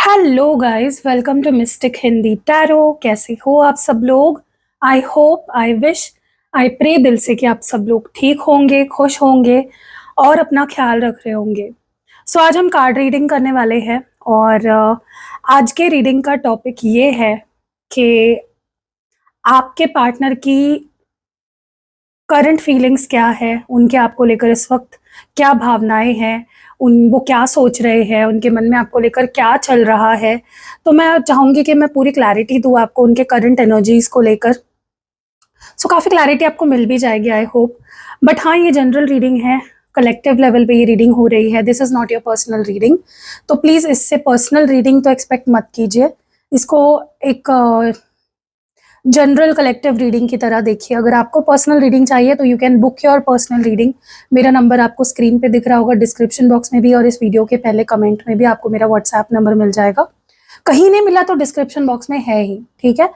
Hello guys, welcome to mystic Hindi tarot. कैसे हो आप सब लोग? I hope, I wish, I pray दिल से कि आप सब लोग ठीक होंगे, खुश होंगे और अपना ख्याल रख रहे होंगे। सो आज हम कार्ड रीडिंग करने वाले हैं और आज के रीडिंग का टॉपिक ये है कि आपके पार्टनर की करंट फीलिंग्स क्या है, उनके आपको लेकर इस वक्त क्या भावनाएं हैं, वो क्या सोच रहे हैं, उनके मन में आपको लेकर क्या चल रहा है। तो मैं चाहूंगी कि मैं पूरी क्लैरिटी दूं आपको उनके करंट एनर्जीज को लेकर। सो काफ़ी क्लैरिटी आपको मिल भी जाएगी, आई होप। बट हाँ, ये जनरल रीडिंग है, कलेक्टिव लेवल पे ये रीडिंग हो रही है। This is not your personal reading. तो प्लीज़ इससे पर्सनल रीडिंग तो एक्सपेक्ट मत कीजिए। इसको एक जनरल कलेक्टिव रीडिंग की तरह देखिए। अगर आपको पर्सनल रीडिंग चाहिए तो you can book your personal reading. मेरा नंबर आपको स्क्रीन पे दिख रहा होगा, डिस्क्रिप्शन बॉक्स में भी, और इस वीडियो के पहले कमेंट में भी आपको मेरा व्हाट्सएप नंबर मिल जाएगा। कहीं नहीं मिला तो डिस्क्रिप्शन बॉक्स में है ही, ठीक है।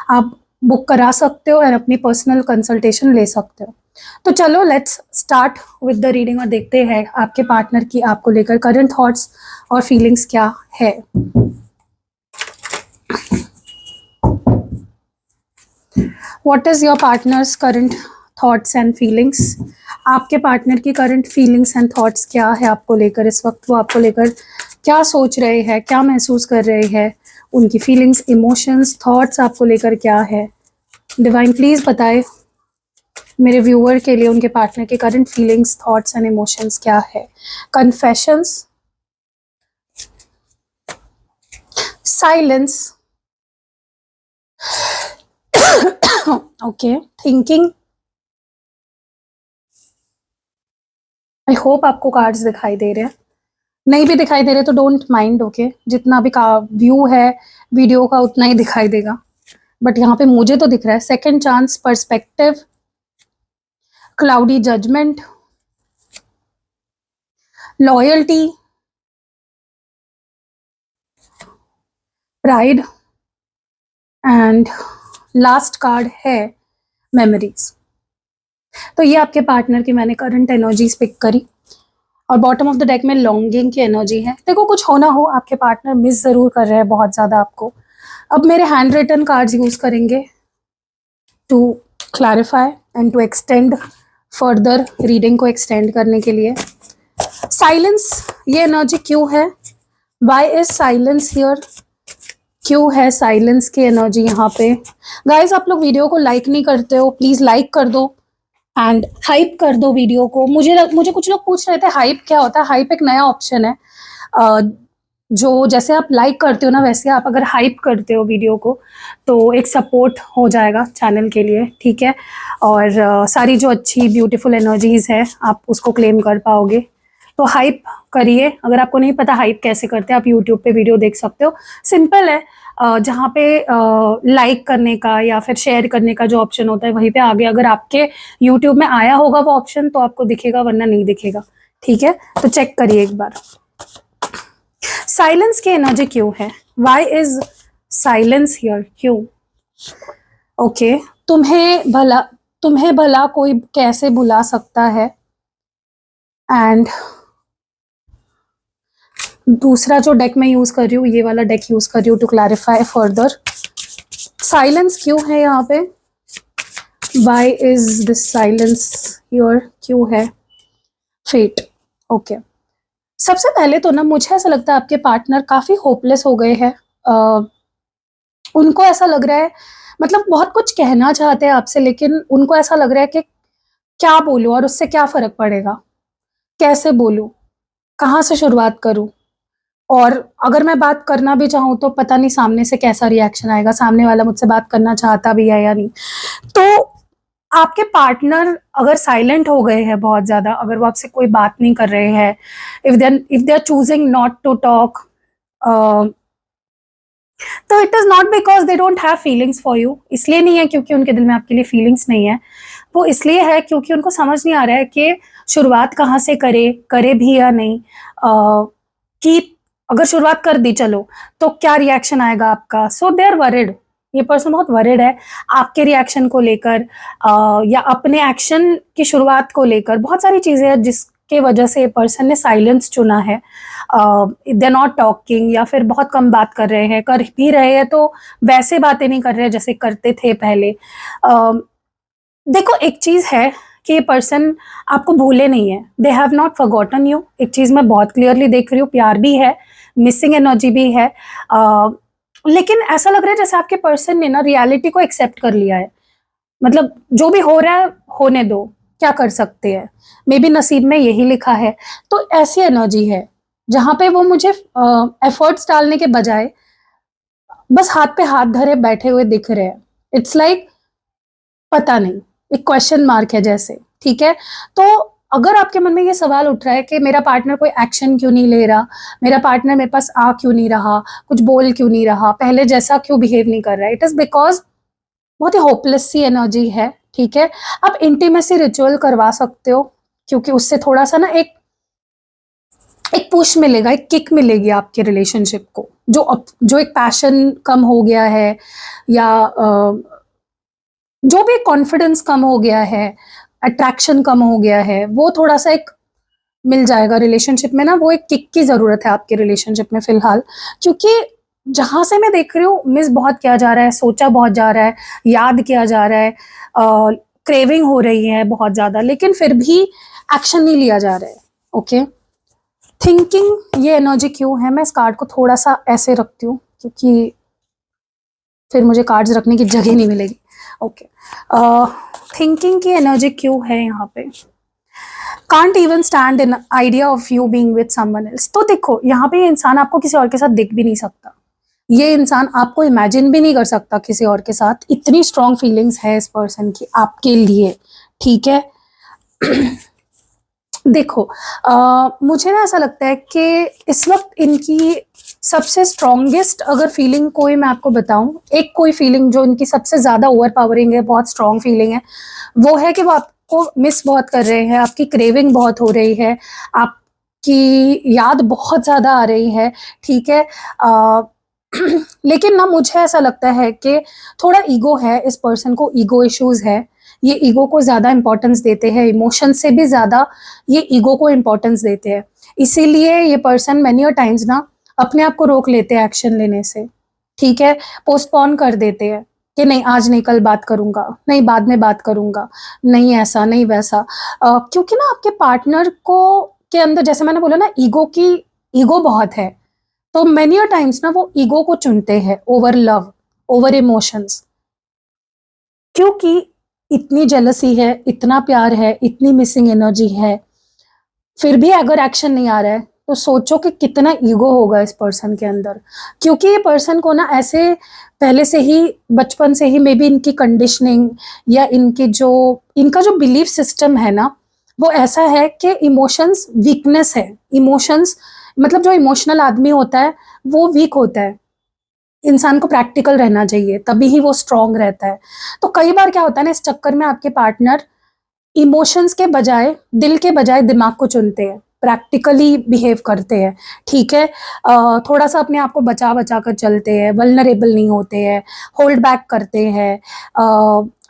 आप बुक करा सकते हो और अपनी पर्सनल कंसल्टेशन ले सकते हो। तो चलो let's start with the reading और देखते हैं आपके पार्टनर की आपको लेकर करंट थॉट्स और फीलिंग्स क्या है। What is your partner's current thoughts and feelings? आपके पार्टनर की करंट फीलिंग्स एंड थॉट्स क्या है आपको लेकर इस वक्त? वो आपको लेकर क्या सोच रहे हैं, क्या महसूस कर रहे हैं, उनकी फीलिंग्स, इमोशंस, थॉट्स आपको लेकर क्या है। डिवाइन प्लीज बताए मेरे व्यूअर के लिए उनके पार्टनर के current feelings, thoughts and emotions क्या है। Confessions, silence, okay, thinking. I hope आपको कार्ड्स दिखाई दे रहे हैं। नहीं भी दिखाई दे रहे तो डोंट माइंड, ओके। जितना भी का व्यू है वीडियो का उतना ही दिखाई देगा, बट यहाँ पे मुझे तो दिख रहा है। Second chance, perspective, cloudy judgement, loyalty, pride and last card है मेमोरीज। तो ये आपके पार्टनर की मैंने करंट एनर्जीज पिक करी और बॉटम ऑफ द डेक में लॉन्गिंग की एनर्जी है। देखो, कुछ होना हो, आपके पार्टनर मिस जरूर कर रहे हैं बहुत ज्यादा आपको। अब मेरे हैंड रिटन कार्ड्स यूज करेंगे to clarify and to extend further reading को एक्सटेंड करने के लिए। साइलेंस, ये एनर्जी क्यों है? Why is silence here? क्यों है साइलेंस की एनर्जी यहाँ पे? गाइज, आप लोग वीडियो को लाइक नहीं करते हो, प्लीज लाइक कर दो एंड हाइप कर दो वीडियो को। मुझे कुछ लोग पूछ रहे थे हाइप क्या होता है। हाइप एक नया ऑप्शन है, जो जैसे आप लाइक करते हो ना, वैसे आप अगर हाइप करते हो वीडियो को तो एक सपोर्ट हो जाएगा चैनल के लिए, ठीक है। और सारी जो अच्छी ब्यूटीफुल एनर्जीज है आप उसको क्लेम कर पाओगे। तो हाइप करिए। अगर आपको नहीं पता हाइप कैसे करते हैं, आप यूट्यूब पे वीडियो देख सकते हो। सिंपल है, जहाँ पे लाइक करने का या फिर शेयर करने का जो ऑप्शन होता है वहीं पे आगे, अगर आपके यूट्यूब में आया होगा वो ऑप्शन तो आपको दिखेगा, वरना नहीं दिखेगा, ठीक है। तो चेक करिए एक बार। साइलेंस की एनर्जी क्यों है? Why is silence here? क्यों? ओके, तुम्हें भला कोई कैसे बुला सकता है? एंड दूसरा जो डेक मैं यूज कर रही हूँ, ये वाला डेक यूज कर रही हूँ टू क्लैरिफाई फर्दर। साइलेंस क्यों है यहाँ पे? Why is this silence here? क्यों है? Fate, okay. सबसे पहले तो ना मुझे ऐसा लगता है आपके पार्टनर काफी होपलेस हो गए हैं। उनको ऐसा लग रहा है, मतलब बहुत कुछ कहना चाहते हैं आपसे, लेकिन उनको ऐसा लग रहा है कि क्या बोलूं और उससे क्या फर्क पड़ेगा, कैसे बोलूं, कहाँ से शुरुआत करूं, और अगर मैं बात करना भी चाहूँ तो पता नहीं सामने से कैसा रिएक्शन आएगा, सामने वाला मुझसे बात करना चाहता भी है या नहीं। तो आपके पार्टनर अगर साइलेंट हो गए हैं बहुत ज्यादा, अगर वो आपसे कोई बात नहीं कर रहे हैं, if they are choosing not to talk, तो it is not because they don't have feelings for you. इसलिए नहीं है क्योंकि उनके दिल में आपके लिए फीलिंग्स नहीं है, वो इसलिए है क्योंकि उनको समझ नहीं आ रहा है कि शुरुआत कहाँ से करे भी या नहीं। कि अगर शुरुआत कर दी चलो तो क्या रिएक्शन आएगा आपका। सो दे आर वरिड, ये पर्सन बहुत वरिड है आपके रिएक्शन को लेकर, या अपने एक्शन की शुरुआत को लेकर। बहुत सारी चीजें हैं के वजह से ये पर्सन ने साइलेंस चुना है, दे आर नॉट टॉकिंग, या फिर बहुत कम बात कर रहे हैं, कर भी रहे हैं तो वैसे बातें नहीं कर रहे हैं जैसे करते थे पहले। देखो एक चीज़ है कि ये पर्सन आपको भूले नहीं है, they have not forgotten you. एक चीज़ मैं बहुत क्लियरली देख रही हूँ, प्यार भी है, मिसिंग एनर्जी भी है, लेकिन ऐसा लग रहा है जैसे आपके पर्सन ने ना रियलिटी को एक्सेप्ट कर लिया है। मतलब जो भी हो रहा है होने दो, क्या कर सकते हैं, मे बी नसीब में यही लिखा है। तो ऐसी एनर्जी है जहाँ पे वो मुझे एफर्ट्स डालने के बजाय बस हाथ पे हाथ धरे बैठे हुए दिख रहे हैं। इट्स लाइक पता नहीं, एक क्वेश्चन मार्क है जैसे, ठीक है। तो अगर आपके मन में ये सवाल उठ रहा है कि मेरा पार्टनर कोई एक्शन क्यों नहीं ले रहा, मेरा पार्टनर मेरे पास आ क्यों नहीं रहा, कुछ बोल क्यों नहीं रहा, पहले जैसा क्यों बिहेव नहीं कर रहा है, इट इज बिकॉज बहुत ही होपलेस सी एनर्जी है, ठीक है। आप इंटीमेसी रिचुअल करवा सकते हो, क्योंकि उससे थोड़ा सा ना एक एक पुश मिलेगा, एक किक मिलेगी आपके रिलेशनशिप को। जो एक पैशन कम हो गया है, या जो भी कॉन्फिडेंस कम हो गया है, अट्रैक्शन कम हो गया है, वो थोड़ा सा एक मिल जाएगा रिलेशनशिप में ना। वो एक किक की जरूरत है आपके रिलेशनशिप में फिलहाल, क्योंकि जहां से मैं देख रही हूँ मिस बहुत किया जा रहा है, सोचा बहुत जा रहा है, याद किया जा रहा है, क्रेविंग हो रही है बहुत ज्यादा, लेकिन फिर भी एक्शन नहीं लिया जा रहा है। ओके, थिंकिंग ये एनर्जी क्यों है, मैं इस कार्ड को थोड़ा सा ऐसे रखती हूँ क्योंकि फिर मुझे कार्ड्स रखने की जगह नहीं मिलेगी। ओके, थिंकिंग की एनर्जी क्यों है यहाँ पे, can't even stand in idea of you being with someone else. तो देखो यहाँ पे ये इंसान आपको किसी और के साथ दिख भी नहीं सकता, ये इंसान आपको इमेजिन भी नहीं कर सकता किसी और के साथ, इतनी स्ट्रॉन्ग फीलिंग्स है इस पर्सन की आपके लिए, ठीक है। देखो मुझे ना ऐसा लगता है कि इस वक्त इनकी सबसे स्ट्रॉन्गेस्ट अगर फीलिंग कोई मैं आपको बताऊं, एक कोई फीलिंग जो इनकी सबसे ज्यादा ओवर पावरिंग है, बहुत स्ट्रॉन्ग फीलिंग है, वो है कि वो आपको मिस बहुत कर रहे हैं, आपकी क्रेविंग बहुत हो रही है, आपकी याद बहुत ज्यादा आ रही है, ठीक है। लेकिन ना मुझे ऐसा लगता है कि थोड़ा ईगो है इस पर्सन को, ईगो इश्यूज है, ये ईगो को ज्यादा इंपॉर्टेंस देते हैं, इमोशन से भी ज्यादा ये ईगो को इंपॉर्टेंस देते हैं। इसीलिए ये पर्सन मेनी अ टाइम्स ना अपने आप को रोक लेते हैं एक्शन लेने से, ठीक है, पोस्टपोन कर देते हैं कि नहीं आज नहीं, कल बात करूंगा, नहीं बाद में बात करूंगा, नहीं ऐसा नहीं वैसा, क्योंकि ना आपके पार्टनर को के अंदर जैसे मैंने बोला ना ईगो बहुत है, तो मेनी अ टाइम्स ना वो ईगो को चुनते हैं ओवर लव, ओवर इमोशंस, क्योंकि इतनी जेलसी है, इतना प्यार है, इतनी मिसिंग एनर्जी है, फिर भी अगर एक्शन नहीं आ रहा है तो सोचो कि कितना ईगो होगा इस पर्सन के अंदर। क्योंकि ये पर्सन को ना ऐसे पहले से ही, बचपन से ही मे बी इनकी कंडीशनिंग या इनका जो बिलीफ सिस्टम है ना, वो ऐसा है कि इमोशंस वीकनेस है। इमोशंस मतलब जो इमोशनल आदमी होता है वो वीक होता है, इंसान को प्रैक्टिकल रहना चाहिए, तभी ही वो स्ट्रांग रहता है। तो कई बार क्या होता है ना, इस चक्कर में आपके पार्टनर इमोशंस के बजाय, दिल के बजाय दिमाग को चुनते हैं, प्रैक्टिकली बिहेव करते हैं, ठीक है। थोड़ा सा अपने आप को बचा बचा कर चलते हैं, वल्नरेबल नहीं होते हैं, होल्ड बैक करते हैं,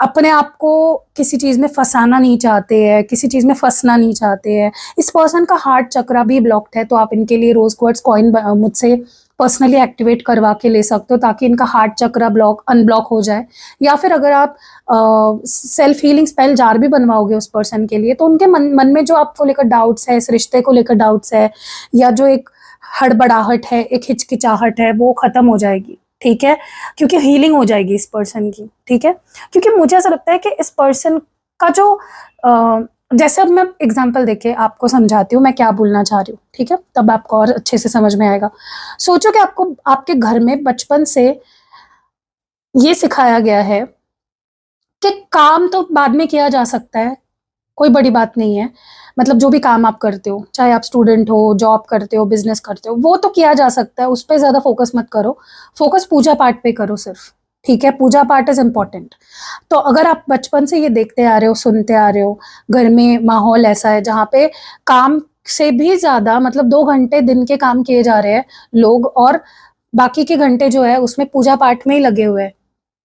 अपने आप को किसी चीज़ में फंसाना नहीं चाहते हैं, किसी चीज़ में फंसना नहीं चाहते हैं। इस पर्सन का हार्ट चक्रा भी ब्लॉक्ड है, तो आप इनके लिए रोज क्वार्ट्ज कॉइन मुझसे पर्सनली एक्टिवेट करवा के ले सकते हो, ताकि इनका हार्ट चक्रा अनब्लॉक हो जाए। या फिर अगर आप सेल्फ हीलिंग स्पेल जार भी बनवाओगे उस पर्सन के लिए, तो उनके मन में जो आपको लेकर डाउट्स है, इस रिश्ते को लेकर डाउट्स है, या जो एक हड़बड़ाहट है, एक हिचकिचाहट है, वो खत्म हो जाएगी, ठीक है, क्योंकि हीलिंग हो जाएगी इस पर्सन की, ठीक है। क्योंकि मुझे ऐसा लगता है कि इस पर्सन का जो जैसे अब मैं एग्जाम्पल देके आपको समझाती हूँ मैं क्या बोलना चाह रही हूँ, ठीक है, तब आपको और अच्छे से समझ में आएगा। सोचो कि आपको आपके घर में बचपन से ये सिखाया गया है कि काम तो बाद में किया जा सकता है, कोई बड़ी बात नहीं है, मतलब जो भी काम आप करते हो, चाहे आप स्टूडेंट हो, जॉब करते हो, बिजनेस करते हो, वो तो किया जा सकता है, उस पर ज्यादा फोकस मत करो, फोकस पूजा पाठ पे करो सिर्फ, ठीक है, पूजा पाठ इज इम्पोर्टेंट। तो अगर आप बचपन से ये देखते आ रहे हो, सुनते आ रहे हो, घर में माहौल ऐसा है जहाँ पे काम से भी ज्यादा, मतलब 2 घंटे दिन के काम किए जा रहे हैं लोग, और बाकी के घंटे जो है उसमें पूजा पाठ में ही लगे हुए हैं,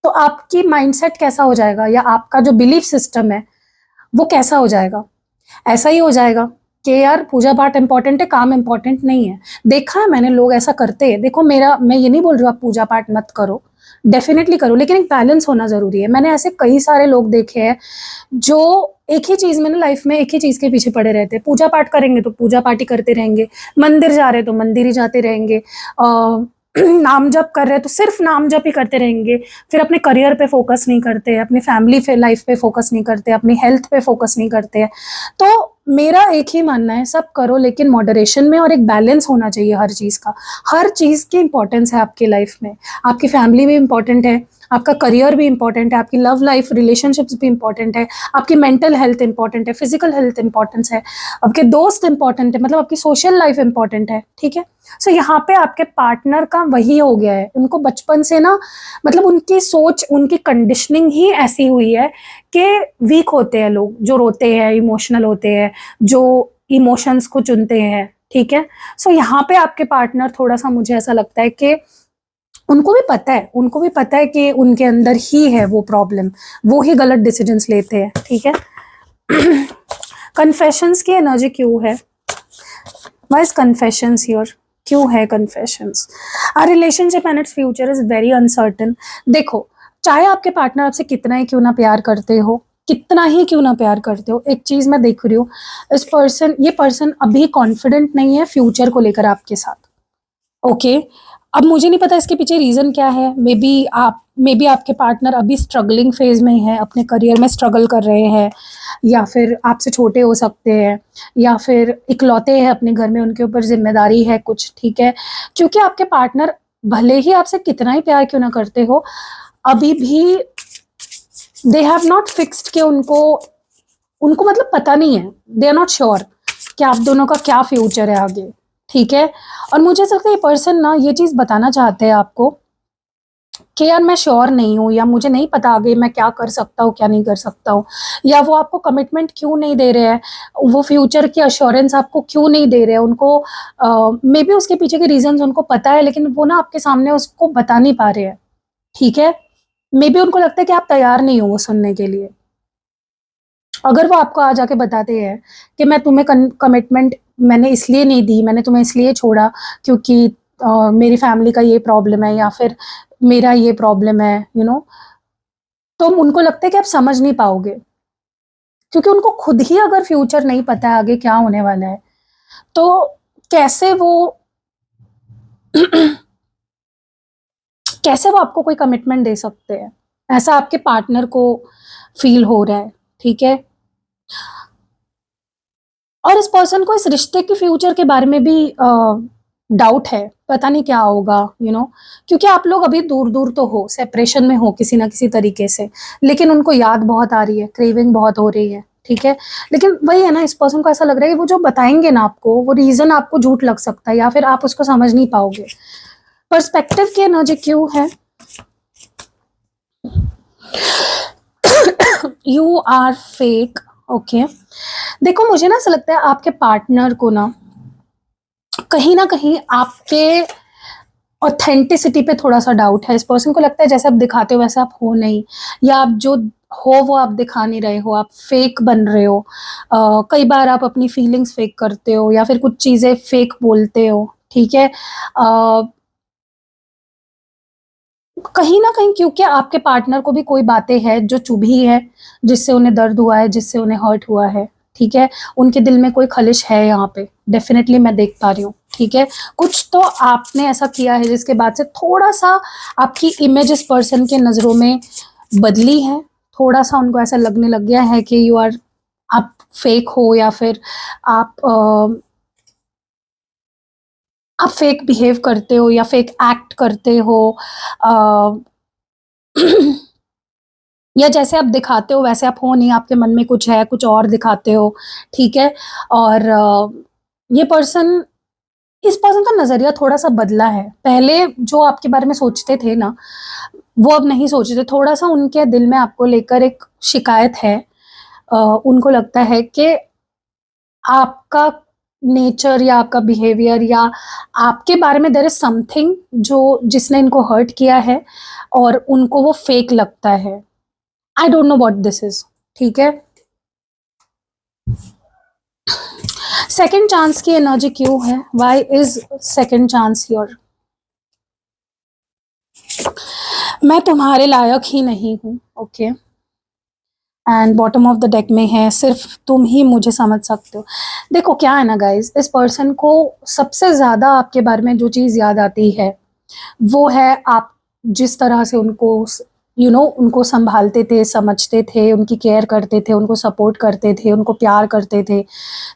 तो आपकी माइंडसेट कैसा हो जाएगा, या आपका जो बिलीफ सिस्टम है वो कैसा हो जाएगा, ऐसा ही हो जाएगा। कि यार पूजा पाठ इंपॉर्टेंट है, काम इंपॉर्टेंट नहीं है। देखा है मैंने लोग ऐसा करते हैं। देखो मैं ये नहीं बोल रही हूँ आप पूजा पाठ मत करो, डेफिनेटली करो, लेकिन एक बैलेंस होना जरूरी है। मैंने ऐसे कई सारे लोग देखे हैं जो एक ही चीज में ना, लाइफ में एक ही चीज के पीछे पड़े रहते हैं। पूजा पाठ करेंगे तो पूजा पाठ ही करते रहेंगे, मंदिर जा रहे तो मंदिर ही जाते रहेंगे, नाम जप कर रहे हैं तो सिर्फ नाम जप ही करते रहेंगे, फिर अपने करियर पे फोकस नहीं करते, अपनी फैमिली पे लाइफ पे फोकस नहीं करते, अपनी हेल्थ पे फोकस नहीं करते हैं। तो मेरा एक ही मानना है, सब करो लेकिन मॉडरेशन में, और एक बैलेंस होना चाहिए हर चीज का। हर चीज की इंपॉर्टेंस है आपकी लाइफ में। आपकी फैमिली भी इंपॉर्टेंट है, आपका करियर भी इंपॉर्टेंट है, आपकी लव लाइफ रिलेशनशिप्स भी इंपॉर्टेंट है, आपकी मेंटल हेल्थ इंपॉर्टेंट है, फिजिकल हेल्थ इंपॉर्टेंस है, आपके दोस्त इंपॉर्टेंट है, मतलब आपकी सोशल लाइफ इंपॉर्टेंट है, ठीक है। सो यहाँ पे आपके पार्टनर का वही हो गया है, उनको बचपन से ना, मतलब उनकी सोच, उनकी कंडीशनिंग ही ऐसी हुई है कि वीक होते हैं लोग, जो रोते हैं, इमोशनल होते हैं, जो इमोशंस को चुनते हैं, ठीक है। सो यहाँ पे आपके पार्टनर थोड़ा सा, मुझे ऐसा लगता है कि उनको भी पता है, उनको भी पता है कि उनके अंदर ही है वो प्रॉब्लम, वो ही गलत डिसीजंस लेते हैं, ठीक है। कन्फेशंस की एनर्जी क्यों है? Why is confessions here? क्यों है confessions? Our relationship and its future is very uncertain. देखो, चाहे आपके पार्टनर आपसे कितना ही क्यों ना प्यार करते हो, कितना ही क्यों ना प्यार करते हो, एक चीज मैं देख रही हूँ, ये पर्सन अभी कॉन्फिडेंट नहीं है फ्यूचर को लेकर आपके साथ, ओके। अब मुझे नहीं पता इसके पीछे रीजन क्या है। मे बी आपके पार्टनर अभी स्ट्रगलिंग फेज में है, अपने करियर में स्ट्रगल कर रहे हैं, या फिर आपसे छोटे हो सकते हैं, या फिर इकलौते हैं अपने घर में, उनके ऊपर जिम्मेदारी है कुछ, ठीक है। क्योंकि आपके पार्टनर भले ही आपसे कितना ही प्यार क्यों ना करते हो, अभी भी दे हैव नॉट फिक्स्ड कि उनको उनको मतलब पता नहीं है, दे आर नॉट श्योर कि आप दोनों का क्या फ्यूचर है आगे, ठीक है। और मुझे ऐसा लगता है ये पर्सन ना ये चीज बताना चाहते हैं आपको कि यार मैं श्योर नहीं हूँ, या मुझे नहीं पता आगे मैं क्या कर सकता हूँ, क्या नहीं कर सकता हूँ, या वो आपको कमिटमेंट क्यों नहीं दे रहे हैं, वो फ्यूचर की अश्योरेंस आपको क्यों नहीं दे रहे हैं। उनको मे बी उसके पीछे के रीजंस उनको पता है, लेकिन वो ना आपके सामने उसको बता नहीं पा रहे हैं, ठीक है। मे बी उनको लगता है कि आप तैयार नहीं हो वो सुनने के लिए। अगर वो आपको आज आके बताते हैं कि मैं तुम्हें कमिटमेंट मैंने इसलिए नहीं दी, मैंने तुम्हें इसलिए छोड़ा क्योंकि मेरी फैमिली का ये प्रॉब्लम है, या फिर मेरा ये प्रॉब्लम है, तो उनको लगता है कि आप समझ नहीं पाओगे, क्योंकि उनको खुद ही अगर फ्यूचर नहीं पता है आगे क्या होने वाला है, तो कैसे वो कैसे वो आपको कोई कमिटमेंट दे सकते हैं? ऐसा आपके पार्टनर को फील हो रहा है, ठीक है। और इस पर्सन को इस रिश्ते के फ्यूचर के बारे में भी डाउट है, पता नहीं क्या होगा, क्योंकि आप लोग अभी दूर दूर तो हो, सेपरेशन में हो किसी ना किसी तरीके से, लेकिन उनको याद बहुत आ रही है, क्रेविंग बहुत हो रही है, ठीक है। लेकिन वही है ना, इस पर्सन को ऐसा लग रहा है कि वो जो बताएंगे ना आपको, वो रीजन आपको झूठ लग सकता है, या फिर आप उसको समझ नहीं पाओगे। पर्सपेक्टिव की एनर्जी क्यों है? You are fake, okay. देखो, मुझे ना ऐसा लगता है आपके पार्टनर को ना कहीं आपके ऑथेंटिसिटी पे थोड़ा सा डाउट है। इस पर्सन को लगता है जैसे आप दिखाते हो वैसे आप हो नहीं, या आप जो हो वो आप दिखा नहीं रहे हो, आप फेक बन रहे हो। कई बार आप अपनी फीलिंग्स फेक करते हो, या फिर कुछ चीज़ें फेक बोलते हो, ठीक है। कहीं ना कहीं क्योंकि आपके पार्टनर को भी कोई बातें हैं जो चुभी है, जिससे उन्हें दर्द हुआ है, जिससे उन्हें हर्ट हुआ है, ठीक है। उनके दिल में कोई खलिश है यहाँ पे, डेफिनेटली मैं देख पा रही हूँ, ठीक है। कुछ तो आपने ऐसा किया है जिसके बाद से थोड़ा सा आपकी इमेज इस पर्सन के नज़रों में बदली है। थोड़ा सा उनको ऐसा लगने लग गया है कि आप फेक हो, या फिर आप आप फेक बिहेव करते हो, या फेक एक्ट करते हो, अ, या जैसे आप दिखाते हो वैसे आप हो नहीं, आपके मन में कुछ है, कुछ और दिखाते हो, ठीक है। और ये पर्सन इस पर्सन का नज़रिया थोड़ा सा बदला है। पहले जो आपके बारे में सोचते थे ना, वो अब नहीं सोचते। थोड़ा सा उनके दिल में आपको लेकर एक शिकायत है। उनको लगता है कि आपका नेचर, या आपका बिहेवियर, या आपके बारे में देयर इज समथिंग जो जिसने इनको हर्ट किया है, और उनको वो फेक लगता है। I don't know what this is, ठीक है। सेकंड चांस की एनर्जी क्यों है? Why is second chance here? मैं तुम्हारे लायक ही नहीं हूँ, okay. And bottom of the deck में है सिर्फ तुम ही मुझे समझ सकते हो। देखो क्या है ना गाइज, इस पर्सन को सबसे ज्यादा आपके बारे में जो चीज याद आती है वो है आप जिस तरह से उनको उनको संभालते थे, समझते थे, उनकी केयर करते थे, उनको सपोर्ट करते थे, उनको प्यार करते थे।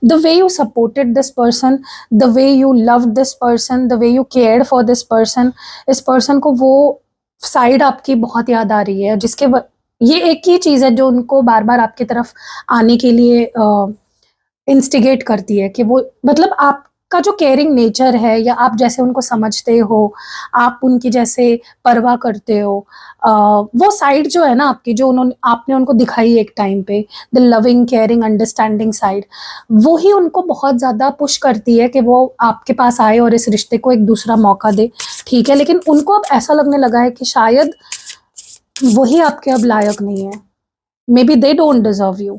The way you supported this person, the way you love this person, the way you cared for this person, इस पर्सन को वो साइड आपकी बहुत याद आ रही है, ये एक ही चीज है जो उनको बार बार आपकी तरफ आने के लिए इंस्टिगेट करती है कि वो मतलब आपका जो केयरिंग नेचर है या आप जैसे उनको समझते हो, आप उनकी जैसे परवाह करते हो, वो साइड जो है ना आपकी, जो उन्होंने आपने उनको दिखाई एक टाइम पे, the loving caring understanding side, वो ही उनको बहुत ज़्यादा पुश करती है कि वो आपके पास आए और इस रिश्ते को एक दूसरा मौका दे। ठीक है, लेकिन उनको अब ऐसा लगने लगा है कि शायद वही आपके अब लायक नहीं है। May be they don't deserve you.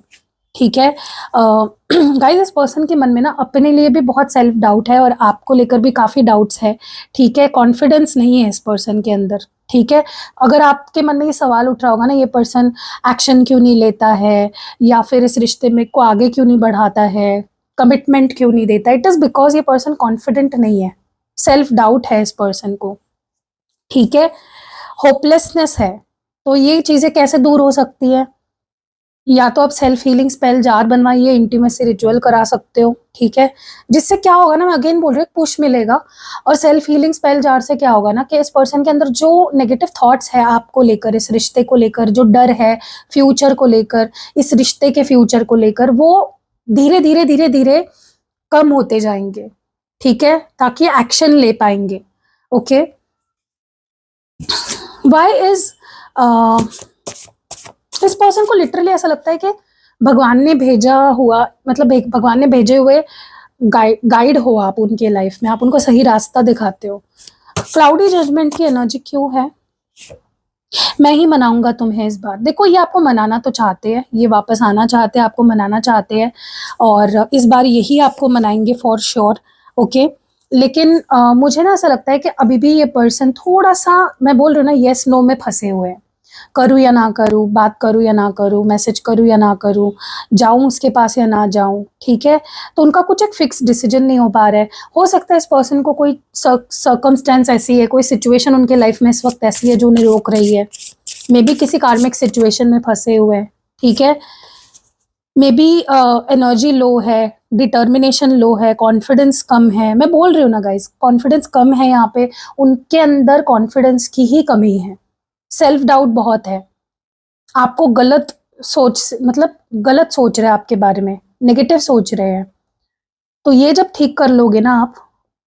ठीक है गाइस, इस पर्सन के मन में ना अपने लिए भी बहुत सेल्फ डाउट है और आपको लेकर भी काफ़ी डाउट्स है। ठीक है, कॉन्फिडेंस नहीं है इस पर्सन के अंदर। ठीक है, अगर आपके मन में ये सवाल उठ रहा होगा ना, ये पर्सन एक्शन क्यों नहीं लेता है या फिर इस रिश्ते में को आगे क्यों नहीं बढ़ाता है, कमिटमेंट क्यों नहीं देता, इट इज़ बिकॉज ये पर्सन कॉन्फिडेंट नहीं है, सेल्फ डाउट है इस पर्सन को। ठीक है, होपलेसनेस है। तो ये चीज़ें कैसे दूर हो सकती है? या तो आप सेल्फ हीलिंग स्पेल जार बनवाइए, इंटीमेसी रिचुअल करा सकते हो। ठीक है, जिससे क्या होगा ना, मैं अगेन बोल रही हूँ, पुश मिलेगा। और सेल्फ हीलिंग स्पेल जार से क्या होगा ना कि इस पर्सन के अंदर जो नेगेटिव थॉट्स है आपको लेकर, इस रिश्ते को लेकर, जो डर है फ्यूचर को लेकर, इस रिश्ते के फ्यूचर को लेकर, वो धीरे धीरे धीरे धीरे कम होते जाएंगे। ठीक है, ताकि एक्शन ले पाएंगे। ओके, वाई इज इस पर्सन को लिटरली ऐसा लगता है कि भगवान ने भेजा हुआ, मतलब भगवान ने भेजे हुए गाइड हो आप उनके लाइफ में, आप उनको सही रास्ता दिखाते हो। क्लाउडी जजमेंट की एनर्जी क्यों है? मैं ही मनाऊंगा तुम्हें इस बार। देखो, ये आपको मनाना तो चाहते हैं, ये वापस आना चाहते हैं, आपको मनाना चाहते हैं और इस बार यही आपको मनाएंगे फॉर श्योर। ओके, लेकिन मुझे ना ऐसा लगता है कि अभी भी ये पर्सन थोड़ा सा, मैं बोल रही हूँ ना, येस नो में फंसे हुए हैं। करूँ या ना करूँ, बात करूँ या ना करूँ, मैसेज करूँ या ना करूँ, जाऊँ उसके पास या ना जाऊँ। ठीक है, तो उनका कुछ एक फिक्स डिसीजन नहीं हो पा रहा है। हो सकता है इस पर्सन को कोई सर्कमस्टेंस ऐसी है, कोई सिचुएशन उनके लाइफ में इस वक्त ऐसी है जो उन्हें रोक रही है। मे बी किसी कार्मिक सिचुएशन में फंसे हुए हैं। ठीक है, मे बी एनर्जी लो है, डिटर्मिनेशन लो है, कॉन्फिडेंस कम है। मैं बोल रही हूँ ना गाइज, कॉन्फिडेंस कम है यहाँ पे, उनके अंदर कॉन्फिडेंस की ही कमी है, सेल्फ डाउट बहुत है, आपको गलत सोच, मतलब गलत सोच रहे हैं आपके बारे में, नेगेटिव सोच रहे हैं। तो ये जब ठीक कर लोगे ना आप,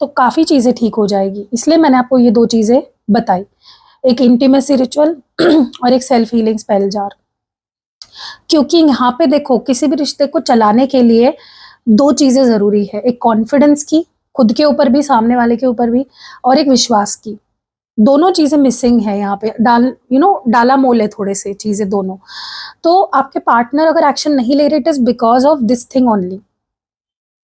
तो काफ़ी चीज़ें ठीक हो जाएगी। इसलिए मैंने आपको ये दो चीज़ें बताई, एक इंटीमेसी रिचुअल और एक सेल्फ हीलिंग स्पेल जार। क्योंकि यहाँ पे देखो, किसी भी रिश्ते को चलाने के लिए दो चीज़ें ज़रूरी है, एक कॉन्फिडेंस की, खुद के ऊपर भी, सामने वाले के ऊपर भी, और एक विश्वास की। दोनों चीज़ें मिसिंग है यहाँ पे, डाला मोल है थोड़े से चीज़ें दोनों। तो आपके पार्टनर अगर एक्शन नहीं ले रहे, it is because of this thing only.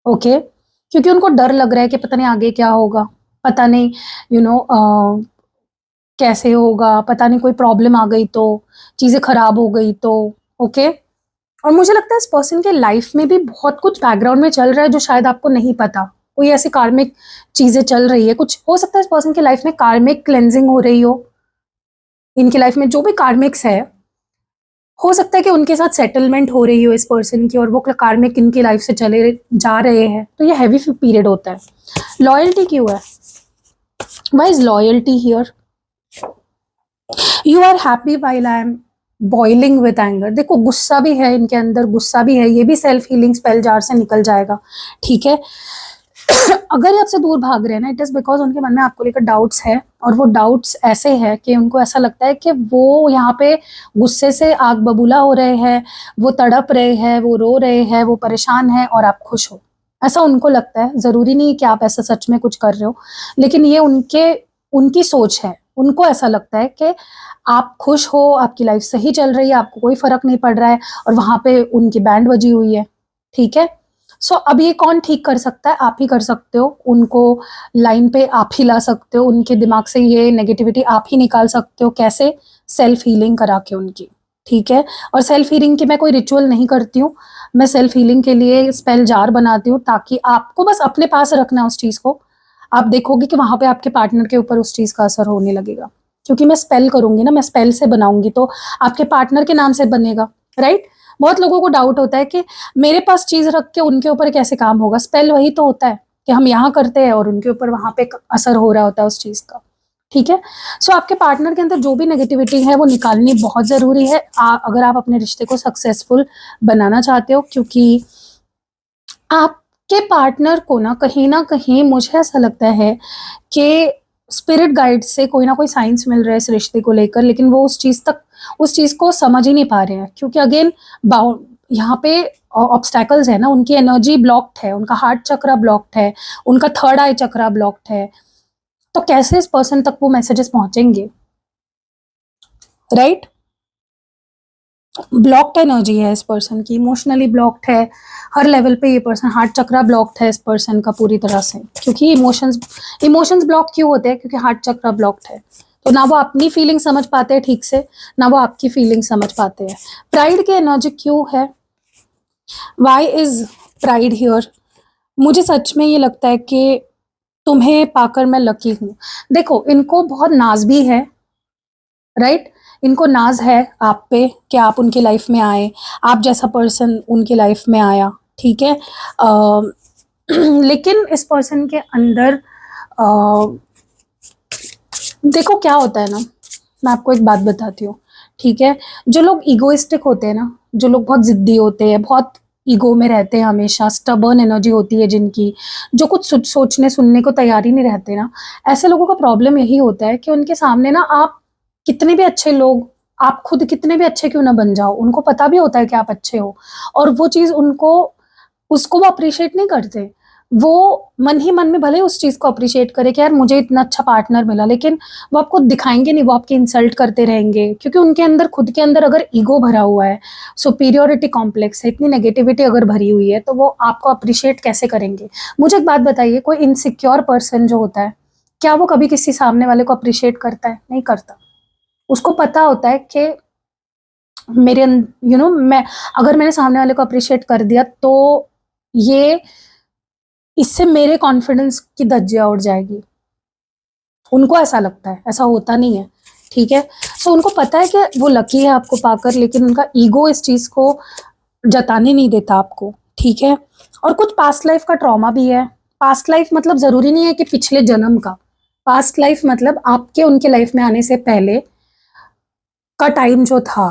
Okay, क्योंकि उनको डर लग रहा है कि पता नहीं आगे क्या होगा, पता नहीं यू नो कैसे होगा, पता नहीं कोई प्रॉब्लम आ गई तो, चीज़ें खराब हो गई तो। ओके, और मुझे लगता है इस पर्सन के लाइफ में भी बहुत कुछ बैकग्राउंड में चल रहा है जो शायद आपको नहीं पता। कोई ऐसी कार्मिक चीज़ें चल रही है, कुछ हो सकता है इस पर्सन की लाइफ में कार्मिक क्लेंजिंग हो रही हो। इनकी लाइफ में जो भी कार्मिक्स है, हो सकता है कि उनके साथ सेटलमेंट हो रही हो इस पर्सन की, और वो कार्मिक इनकी लाइफ से चले जा रहे हैं, तो ये हैवी पीरियड होता है। लॉयल्टी क्यों है? Why is loyalty here? You are happy while I am boiling with anger. देखो, गुस्सा भी है इनके अंदर, गुस्सा भी है, ये भी सेल्फ हीलिंग स्पेल जार से निकल जाएगा। ठीक है, अगर ये आपसे दूर भाग रहे हैं ना, इट इज बिकॉज उनके मन में आपको लेकर डाउट्स है, और वो डाउट्स ऐसे हैं कि उनको ऐसा लगता है कि वो यहाँ पे गुस्से से आग बबूला हो रहे हैं, वो तड़प रहे हैं, वो रो रहे हैं, वो परेशान है, और आप खुश हो। ऐसा उनको लगता है। जरूरी नहीं कि आप ऐसा सच में कुछ कर रहे हो, लेकिन ये उनकी सोच है। उनको ऐसा लगता है कि आप खुश हो, आपकी लाइफ सही चल रही है, आपको कोई फर्क नहीं पड़ रहा है, और वहां पे उनकी बैंड बजी हुई है। ठीक है, सो अब ये कौन ठीक कर सकता है? आप ही कर सकते हो। उनको लाइन पे आप ही ला सकते हो, उनके दिमाग से ये नेगेटिविटी आप ही निकाल सकते हो। कैसे? सेल्फ हीलिंग करा के उनकी, ठीक है। और सेल्फ हीलिंग की मैं कोई रिचुअल नहीं करती हूँ, मैं सेल्फ हीलिंग के लिए स्पेल जार बनाती हूँ, ताकि आपको बस अपने पास रखना है उस चीज़ को। आप देखोगे कि वहाँ पे आपके पार्टनर के ऊपर उस चीज़ का असर होने लगेगा, क्योंकि मैं स्पेल करूँगी ना, मैं स्पेल से बनाऊँगी तो आपके पार्टनर के नाम से बनेगा, राइट? बहुत लोगों को डाउट होता है कि मेरे पास चीज़ रख के उनके ऊपर कैसे काम होगा? स्पेल वही तो होता है कि हम यहाँ करते हैं और उनके ऊपर वहाँ पे असर हो रहा होता है उस चीज़ का, ठीक है? सो आपके पार्टनर के अंदर जो भी नेगेटिविटी है वो निकालनी बहुत ज़रूरी है, अगर आप अपने रिश्ते को सक्सेसफुल बनाना चाहते हो, क्योंकि आपके पार्टनर को ना कहीं मुझे ऐसा लगता है कि स्पिरिट गाइड से कोई ना कोई साइंस मिल रहा है इस रिश्ते को लेकर, लेकिन वो उस चीज़ को समझ ही नहीं पा रहे हैं, क्योंकि अगेन यहाँ पे ऑब्स्टैकल्स है ना, उनकी एनर्जी ब्लॉक्ड है, उनका हार्ट चक्रा ब्लॉक्ड है, उनका थर्ड आई चक्रा ब्लॉक्ड है। तो कैसे इस पर्सन तक वो मैसेजेस पहुंचेंगे, राइट? ब्लॉक्ड एनर्जी है इस पर्सन की, इमोशनली ब्लॉक्ड है हर लेवल पे ये पर्सन। हार्ट चक्रा ब्लॉक्ड है इस पर्सन का पूरी तरह से, क्योंकि इमोशंस ब्लॉक क्यों होते हैं? क्योंकि हार्ट चक्रा ब्लॉक्ड है। तो ना वो अपनी फीलिंग समझ पाते हैं ठीक से, ना वो आपकी फीलिंग समझ पाते हैं। प्राइड की एनर्जी क्यों है? Why is pride here? मुझे सच में ये लगता है कि तुम्हें पाकर मैं लकी हूँ। देखो, इनको बहुत नाज भी है, राइट? इनको नाज है आप पे कि आप उनकी लाइफ में आए, आप जैसा पर्सन उनकी लाइफ में आया, ठीक है। लेकिन इस पर्सन के अंदर देखो क्या होता है ना, मैं आपको एक बात बताती हूँ, ठीक है। जो लोग इगोइस्टिक होते हैं ना, जो लोग बहुत जिद्दी होते हैं, बहुत ईगो में रहते हैं, हमेशा स्टबर्न एनर्जी होती है जिनकी, जो कुछ सोचने सुनने को तैयार ही नहीं रहते ना, ऐसे लोगों का प्रॉब्लम यही होता है कि उनके सामने ना आप कितने भी अच्छे लोग, आप खुद कितने भी अच्छे क्यों ना बन जाओ, उनको पता भी होता है कि आप अच्छे हो, और वो चीज़ उसको वो अप्रिशिएट नहीं करते। वो मन ही मन में भले उस चीज़ को अप्रिशिएट करे कि यार मुझे इतना अच्छा पार्टनर मिला, लेकिन वो आपको दिखाएंगे नहीं, वो आपकी इंसल्ट करते रहेंगे, क्योंकि उनके अंदर, खुद के अंदर अगर ईगो भरा हुआ है, सुपीरियोरिटी कॉम्प्लेक्स है, इतनी नेगेटिविटी अगर भरी हुई है, तो वो आपको अप्रिशिएट कैसे करेंगे? मुझे एक बात बताइए, कोई इनसिक्योर पर्सन जो होता है, क्या वो कभी किसी सामने वाले को अप्रिशिएट करता है? नहीं करता। उसको पता होता है कि मेरे मैं अगर मैंने सामने वाले को अप्रिशिएट कर दिया तो ये इससे मेरे कॉन्फिडेंस की धज्जियां उड़ जाएगी। उनको ऐसा लगता है, ऐसा होता नहीं है, ठीक है। सो उनको पता है कि वो लकी है आपको पाकर, लेकिन उनका ईगो इस चीज को जताने नहीं देता आपको, ठीक है। और कुछ पास्ट लाइफ का ट्रॉमा भी है। पास्ट लाइफ मतलब जरूरी नहीं है कि पिछले जन्म का, पास्ट लाइफ मतलब आपके उनके लाइफ में आने से पहले का टाइम जो था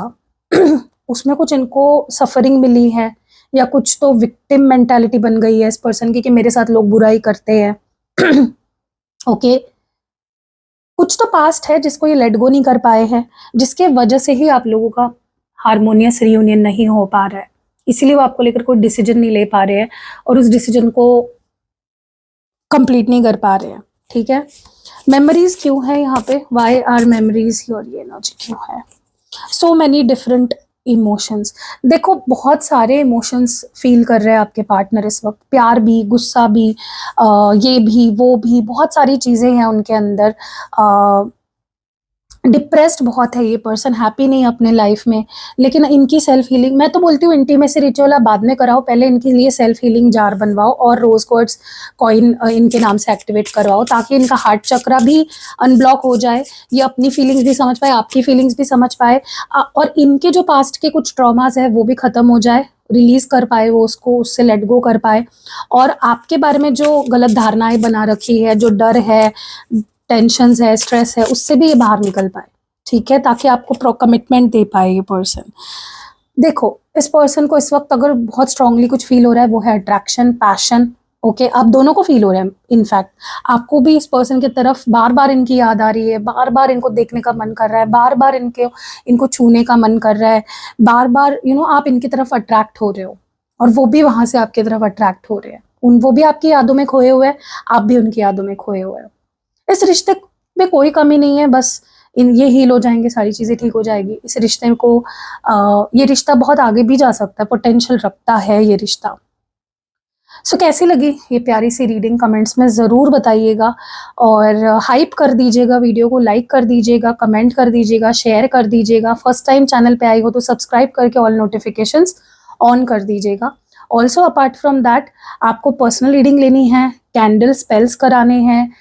उसमें कुछ इनको सफरिंग मिली है, या कुछ तो विक्टिम मेंटालिटी बन गई है इस पर्सन की कि मेरे साथ लोग बुराई करते हैं। ओके, कुछ तो पास्ट है जिसको ये लेट गो नहीं कर पाए हैं, जिसके वजह से ही आप लोगों का हारमोनियस रियूनियन नहीं हो पा रहा है। इसीलिए वो आपको लेकर कोई डिसीजन नहीं ले पा रहे हैं, और उस डिसीजन को कंप्लीट नहीं कर पा रहे हैं, ठीक है। मेमोरीज क्यों है यहाँ पे? Why are memories your? ये एनर्जी क्यों है? So many different emotions. देखो, बहुत सारे इमोशंस फील कर रहे हैं आपके पार्टनर इस वक्त, प्यार भी, गुस्सा भी, ये भी, वो भी, बहुत सारी चीज़ें हैं उनके अंदर। डिप्रेस्ड बहुत है ये पर्सन, हैप्पी नहीं है अपने लाइफ में। लेकिन इनकी सेल्फ हीलिंग, मैं तो बोलती हूँ इंटीमेसी रिचुअल आप बाद में कराओ, पहले इनके लिए सेल्फ हीलिंग जार बनवाओ और रोज क्वार्ट्ज कॉइन इनके नाम से एक्टिवेट करवाओ, ताकि इनका हार्ट चक्रा भी अनब्लॉक हो जाए, ये अपनी फीलिंग्स भी समझ पाए, आपकी फीलिंग्स भी समझ पाए, और इनके जो पास्ट के कुछ ट्रॉमास है वो भी खत्म हो जाए, रिलीज कर पाए वो उसको, उससे लेट गो कर पाए, और आपके बारे में जो गलत धारणाएं बना रखी है, जो डर है, टेंशन है, स्ट्रेस है, उससे भी ये बाहर निकल पाए, ठीक है, ताकि आपको कमिटमेंट दे पाए ये पर्सन। देखो, इस पर्सन को इस वक्त अगर बहुत स्ट्रांगली कुछ फील हो रहा है, वो है अट्रैक्शन, पैशन। ओके, आप दोनों को फील हो रहा है, इनफैक्ट आपको भी इस पर्सन की तरफ बार बार इनकी याद आ रही है, बार बार इनको देखने का मन कर रहा है, बार बार इनको छूने का मन कर रहा है, बार बार आप इनकी तरफ अट्रैक्ट हो रहे हो, और वो भी वहां से आपकी तरफ अट्रैक्ट हो रहे हैं। वो भी आपकी यादों में खोए हुए हैं, आप भी उनकी यादों में खोए हुए हैं। इस रिश्ते में कोई कमी नहीं है, बस ये हील हो जाएंगे, सारी चीज़ें ठीक हो जाएगी। इस रिश्ते को ये रिश्ता बहुत आगे भी जा सकता है, पोटेंशियल रखता है ये रिश्ता। सो कैसी लगी ये प्यारी सी रीडिंग, कमेंट्स में ज़रूर बताइएगा और हाइप कर दीजिएगा, वीडियो को लाइक कर दीजिएगा, कमेंट कर दीजिएगा, शेयर कर दीजिएगा। फर्स्ट टाइम चैनल पे आई हो तो सब्सक्राइब करके ऑल नोटिफिकेशंस ऑन कर दीजिएगा। ऑल्सो अपार्ट फ्रॉम दैट, आपको पर्सनल रीडिंग लेनी है, कैंडल स्पेल्स कराने हैं,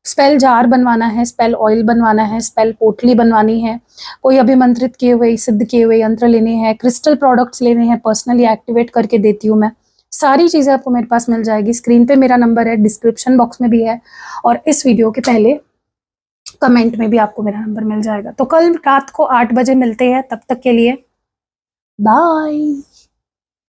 स्पेल जार बनवाना है, स्पेल ऑयल बनवाना है, स्पेल पोटली बनवानी है, कोई अभिमंत्रित किए हुए सिद्ध किए हुए यंत्र लेने हैं, क्रिस्टल प्रोडक्ट्स लेने हैं, पर्सनली एक्टिवेट करके देती हूँ मैं। सारी चीज़ें आपको मेरे पास मिल जाएगी। स्क्रीन पे मेरा नंबर है, डिस्क्रिप्शन बॉक्स में भी है और इस वीडियो के पहले कमेंट में भी आपको मेरा नंबर मिल जाएगा। तो कल रात को 8 बजे मिलते हैं, तब तक के लिए बाय।